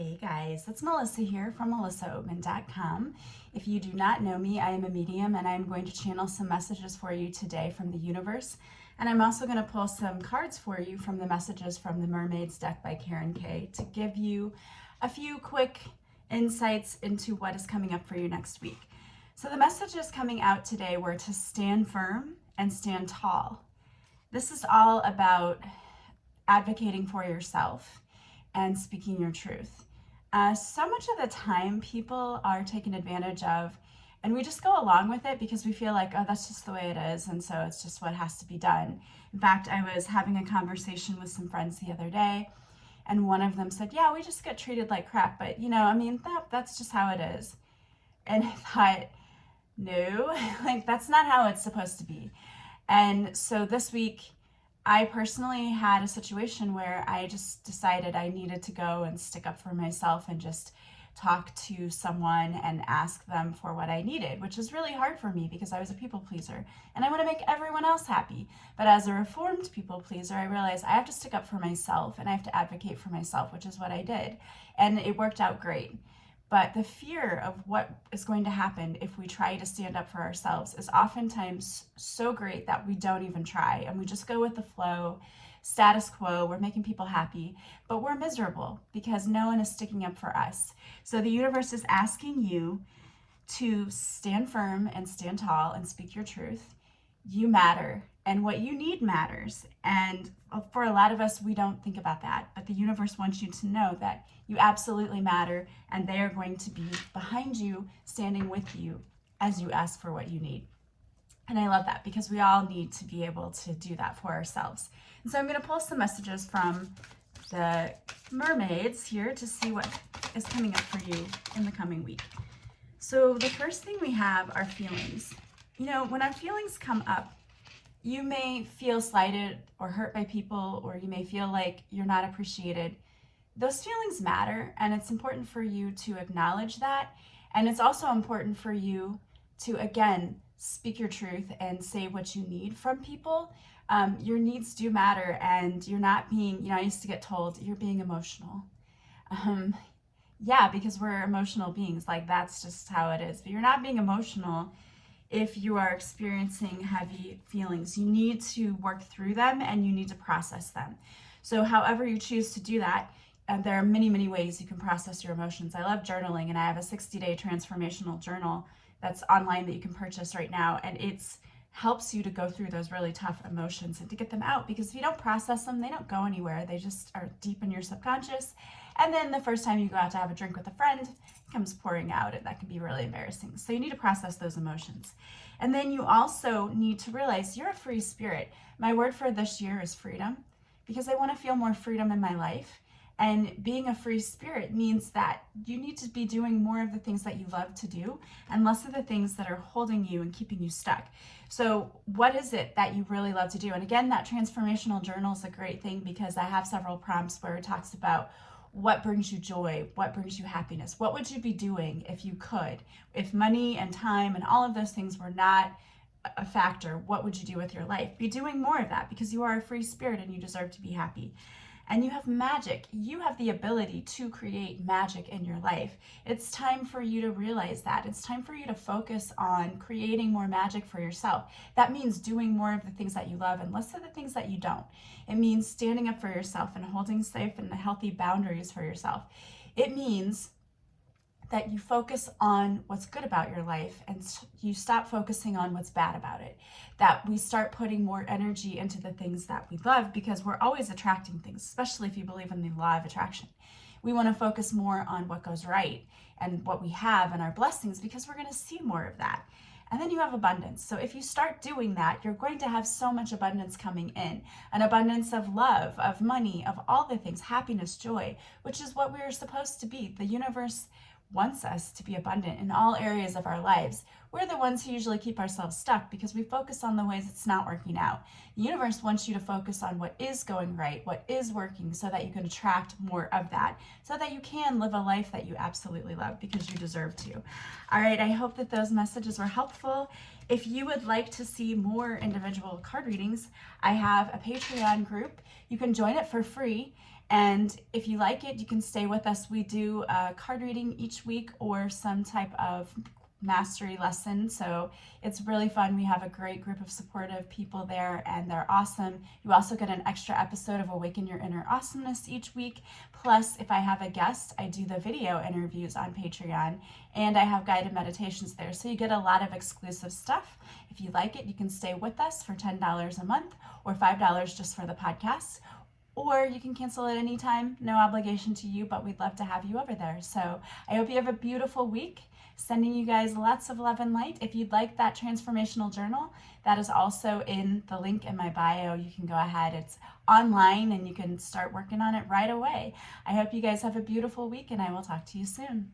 Hey guys, it's Melissa here from melissaoatman.com. If you do not know me, I am a medium and I'm going to channel some messages for you today from the universe. And I'm also going to pull some cards for you from the messages from the Mermaids deck by Karen Kay to give you a few quick insights into what is coming up for you next week. So the messages coming out today were to stand firm and stand tall. This is all about advocating for yourself and speaking your truth. So much of the time people are taken advantage of and we just go along with it because we feel like, oh, that's just the way it is, and so it's just what has to be done. In fact, I was having a conversation with some friends the other day and one of them said, yeah, we just get treated like crap, but that's just how it is. And I thought, no, like that's not how it's supposed to be. And so this week I personally had a situation where I just decided I needed to go and stick up for myself and just talk to someone and ask them for what I needed, which is really hard for me because I was a people pleaser and I want to make everyone else happy. But as a reformed people pleaser, I realized I have to stick up for myself and I have to advocate for myself, which is what I did. And it worked out great. But the fear of what is going to happen if we try to stand up for ourselves is oftentimes so great that we don't even try and we just go with the flow, status quo. We're making people happy, but we're miserable because no one is sticking up for us. So the universe is asking you to stand firm and stand tall and speak your truth. You matter and what you need matters. And for a lot of us, we don't think about that, but the universe wants you to know that you absolutely matter and they are going to be behind you, standing with you as you ask for what you need. And I love that because we all need to be able to do that for ourselves. And so I'm going to pull some messages from the mermaids here to see what is coming up for you in the coming week. So the first thing we have are feelings. You know, when our feelings come up, you may feel slighted or hurt by people, or you may feel like you're not appreciated. Those feelings matter, and it's important for you to acknowledge that. And it's also important for you to, again, speak your truth and say what you need from people. Your needs do matter, and you're not being, I used to get told, you're being emotional. Yeah, because we're emotional beings, like that's just how it is. But you're not being emotional if you are experiencing heavy feelings. You need to work through them and you need to process them. So however you choose to do that, there are many, many ways you can process your emotions. I love journaling, and I have a 60-day transformational journal that's online that you can purchase right now, and it's helps you to go through those really tough emotions and to get them out, because if you don't process them, they don't go anywhere. They just are deep in your subconscious. And then the first time you go out to have a drink with a friend, it comes pouring out, and that can be really embarrassing. So you need to process those emotions. And then you also need to realize you're a free spirit. My word for this year is freedom, because I want to feel more freedom in my life. And being a free spirit means that you need to be doing more of the things that you love to do and less of the things that are holding you and keeping you stuck. So what is it that you really love to do? And again, that transformational journal is a great thing because I have several prompts where it talks about what brings you joy, what brings you happiness, what would you be doing if you could, if money and time and all of those things were not a factor, what would you do with your life? Be doing more of that because you are a free spirit and you deserve to be happy. And you have magic. You have the ability to create magic in your life. It's time for you to realize that. It's time for you to focus on creating more magic for yourself. That means doing more of the things that you love and less of the things that you don't. It means standing up for yourself and holding safe and healthy boundaries for yourself. It means that you focus on what's good about your life and you stop focusing on what's bad about it. That we start putting more energy into the things that we love, because we're always attracting things, especially if you believe in the law of attraction. We want to focus more on what goes right and what we have and our blessings, because we're going to see more of that. And then you have abundance. So if you start doing that, you're going to have so much abundance coming in. An abundance of love, of money, of all the things, happiness, joy, which is what we are supposed to be. The universe wants us to be abundant in all areas of our lives. We're the ones who usually keep ourselves stuck because we focus on the ways it's not working out. The universe wants you to focus on what is going right, what is working, so that you can attract more of that, so that you can live a life that you absolutely love because you deserve to. All right, I hope that those messages were helpful. If you would like to see more individual card readings, I have a Patreon group. You can join it for free. And if you like it, you can stay with us. We do a card reading each week or some type of mastery lesson. So it's really fun. We have a great group of supportive people there and they're awesome. You also get an extra episode of Awaken Your Inner Awesomeness each week. Plus, if I have a guest, I do the video interviews on Patreon and I have guided meditations there. So you get a lot of exclusive stuff. If you like it, you can stay with us for $10 a month or $5 just for the podcast. Or you can cancel at any time, no obligation to you, but we'd love to have you over there. So I hope you have a beautiful week. Sending you guys lots of love and light. If you'd like that transformational journal, that is also in the link in my bio. You can go ahead. It's online and you can start working on it right away. I hope you guys have a beautiful week and I will talk to you soon.